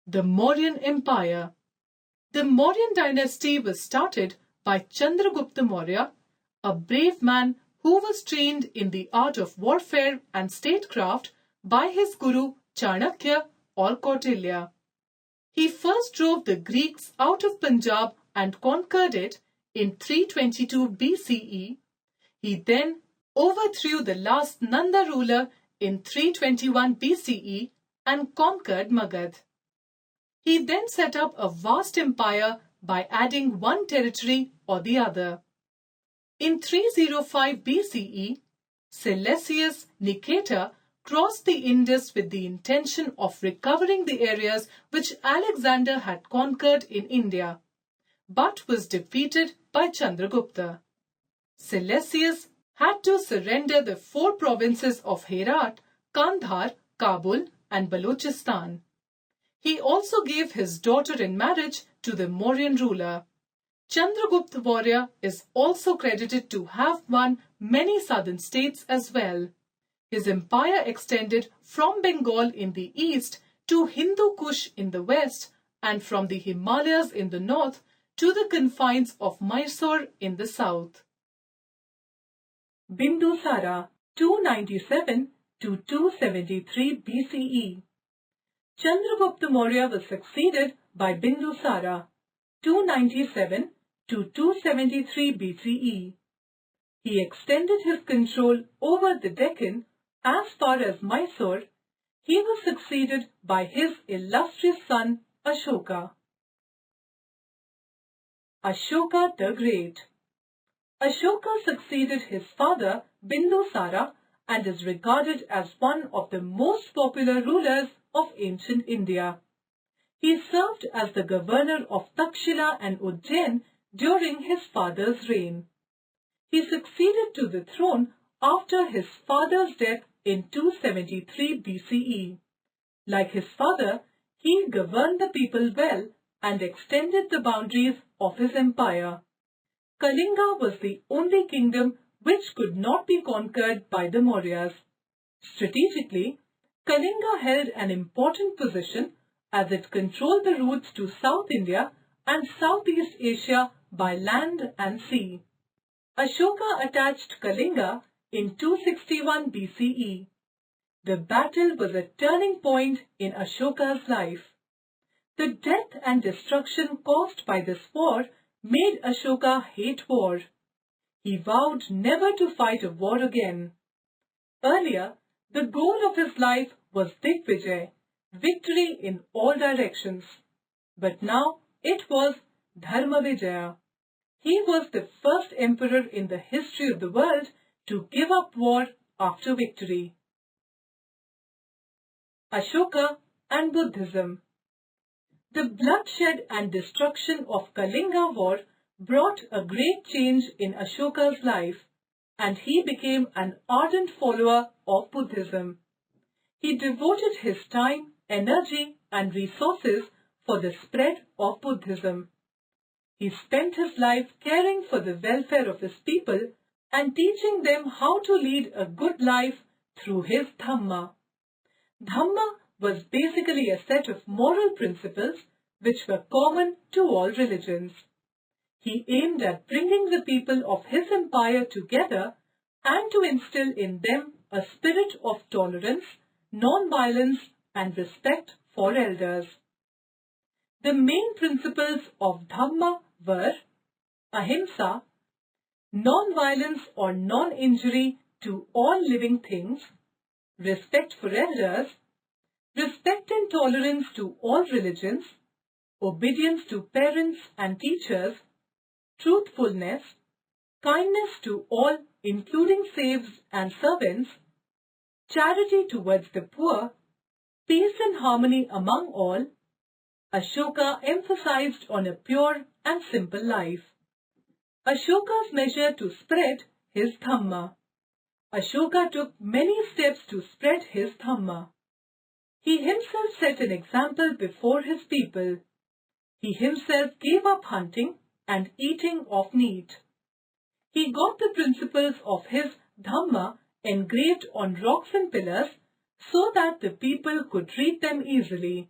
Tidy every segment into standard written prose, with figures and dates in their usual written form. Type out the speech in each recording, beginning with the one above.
The Mauryan Empire. The Mauryan dynasty was started by Chandragupta Maurya, a brave man who was trained in the art of warfare and statecraft by his guru Chanakya or Kautilya. He first drove the Greeks out of Punjab and conquered it in 322 BCE. He then overthrew the last Nanda ruler in 321 BCE and conquered Magad. He then set up a vast empire by adding one territory or the other. In 305 BCE, Seleucus Nicator crossed the Indus with the intention of recovering the areas which Alexander had conquered in India, but was defeated by Chandragupta. Seleucus had to surrender the 4 provinces of Herat, Kandhar, Kabul and Balochistan. He also gave his daughter in marriage to the Mauryan ruler. Chandragupta Maurya is also credited to have won many southern states as well. His empire extended from Bengal in the east to Hindu Kush in the west and from the Himalayas in the north to the confines of Mysore in the south. Bindusara, 297 to 273 BCE. Chandragupta Maurya was succeeded by Bindusara, 297 to 273 BCE. He extended his control over the Deccan as far as Mysore. He was succeeded by his illustrious son Ashoka. Ashoka the Great. Ashoka succeeded his father Bindusara and is regarded as one of the most popular rulers of ancient India. He served as the governor of Takshila and Ujjain during his father's reign. He succeeded to the throne after his father's death in 273 BCE. Like his father, he governed the people well and extended the boundaries of his empire. Kalinga was the only kingdom which could not be conquered by the Mauryas. Strategically, Kalinga held an important position as it controlled the routes to South India and Southeast Asia by land and sea. Ashoka attacked Kalinga in 261 BCE. The battle was a turning point in Ashoka's life. The death and destruction caused by this war made Ashoka hate war. He vowed never to fight a war again. Earlier, the goal of his life was Digvijay, victory in all directions. But now it was Dharma Vijaya. He was the first emperor in the history of the world to give up war after victory. Ashoka and Buddhism. The bloodshed and destruction of Kalinga war brought a great change in Ashoka's life, and he became an ardent follower of Buddhism. He devoted his time, energy and resources for the spread of Buddhism. He spent his life caring for the welfare of his people and teaching them how to lead a good life through his Dhamma. Dhamma was basically a set of moral principles which were common to all religions. He aimed at bringing the people of his empire together and to instill in them a spirit of tolerance, non-violence and respect for elders. The main principles of Dhamma were ahimsa, non-violence or non-injury to all living things, respect for elders, respect and tolerance to all religions, obedience to parents and teachers, truthfulness, kindness to all including slaves and servants, charity towards the poor, peace and harmony among all. Ashoka emphasized on a pure and simple life. Ashoka's measure to spread his Dhamma. Ashoka took many steps to spread his Dhamma. He himself set an example before his people. He himself gave up hunting and eating of meat. He got the principles of his Dhamma engraved on rocks and pillars so that the people could read them easily.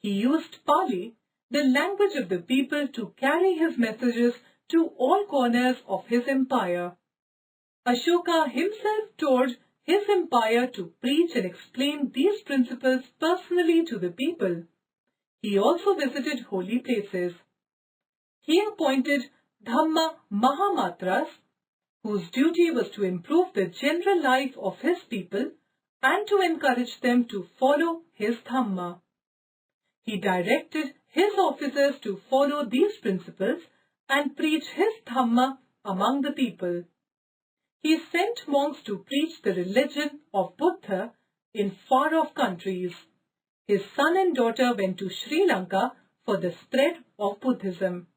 He used Pali, the language of the people, to carry his messages to all corners of his empire. Ashoka himself toured his empire to preach and explain these principles personally to the people. He also visited holy places. He appointed Dhamma Mahamatras, whose duty was to improve the general life of his people and to encourage them to follow his Dhamma. He directed his officers to follow these principles and preach his Dhamma among the people. He sent monks to preach the religion of Buddha in far-off countries. His son and daughter went to Sri Lanka for the spread of Buddhism.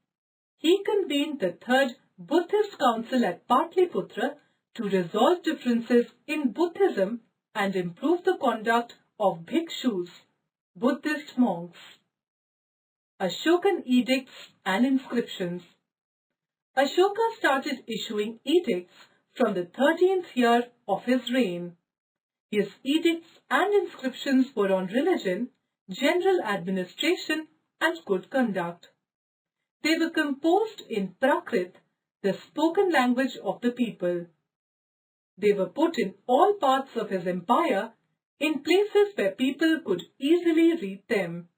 He convened the Third Buddhist Council at Patliputra to resolve differences in Buddhism and improve the conduct of bhikshus, Buddhist monks. Ashokan Edicts and Inscriptions. Ashoka started issuing edicts from the 13th year of his reign. His edicts and inscriptions were on religion, general administration, and good conduct. They were composed in Prakrit, the spoken language of the people. They were put in all parts of his empire, in places where people could easily read them.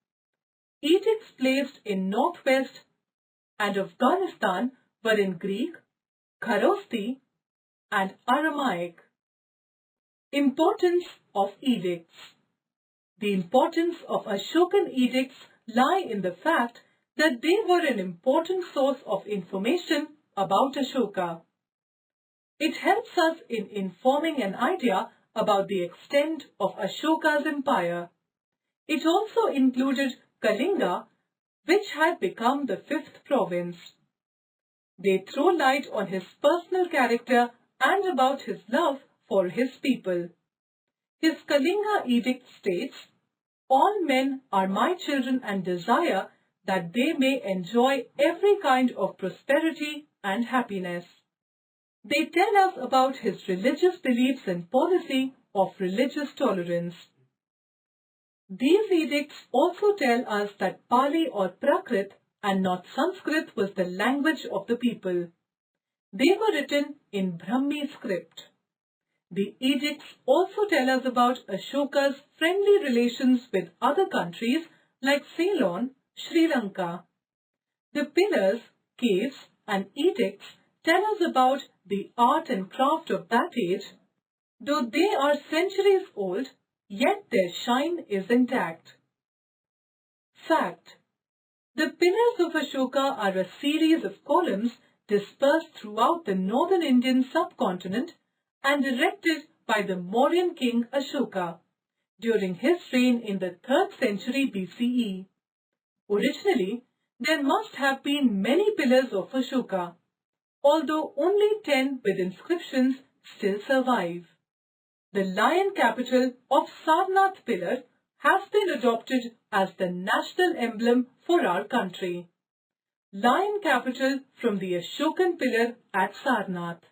Edicts placed in northwest and Afghanistan were in Greek, Kharosti, and Aramaic. Importance of Edicts. The importance of Ashokan edicts lie in the fact that they were an important source of information about Ashoka. It helps us in informing an idea about the extent of Ashoka's empire. It also included Kalinga, which had become the 5th province. They throw light on his personal character and about his love for his people. His Kalinga edict states, "All men are my children and desire that they may enjoy every kind of prosperity and happiness." They tell us about his religious beliefs and policy of religious tolerance. These edicts also tell us that Pali or Prakrit and not Sanskrit was the language of the people. They were written in Brahmi script. The edicts also tell us about Ashoka's friendly relations with other countries like Ceylon, Sri Lanka. The pillars, caves, and edicts tell us about the art and craft of that age. Though they are centuries old, yet their shine is intact. Fact: the pillars of Ashoka are a series of columns dispersed throughout the northern Indian subcontinent and erected by the Mauryan king Ashoka during his reign in the 3rd century BCE. Originally, there must have been many pillars of Ashoka, although only 10 with inscriptions still survive. The lion capital of Sarnath pillar has been adopted as the national emblem for our country. Lion capital from the Ashokan pillar at Sarnath.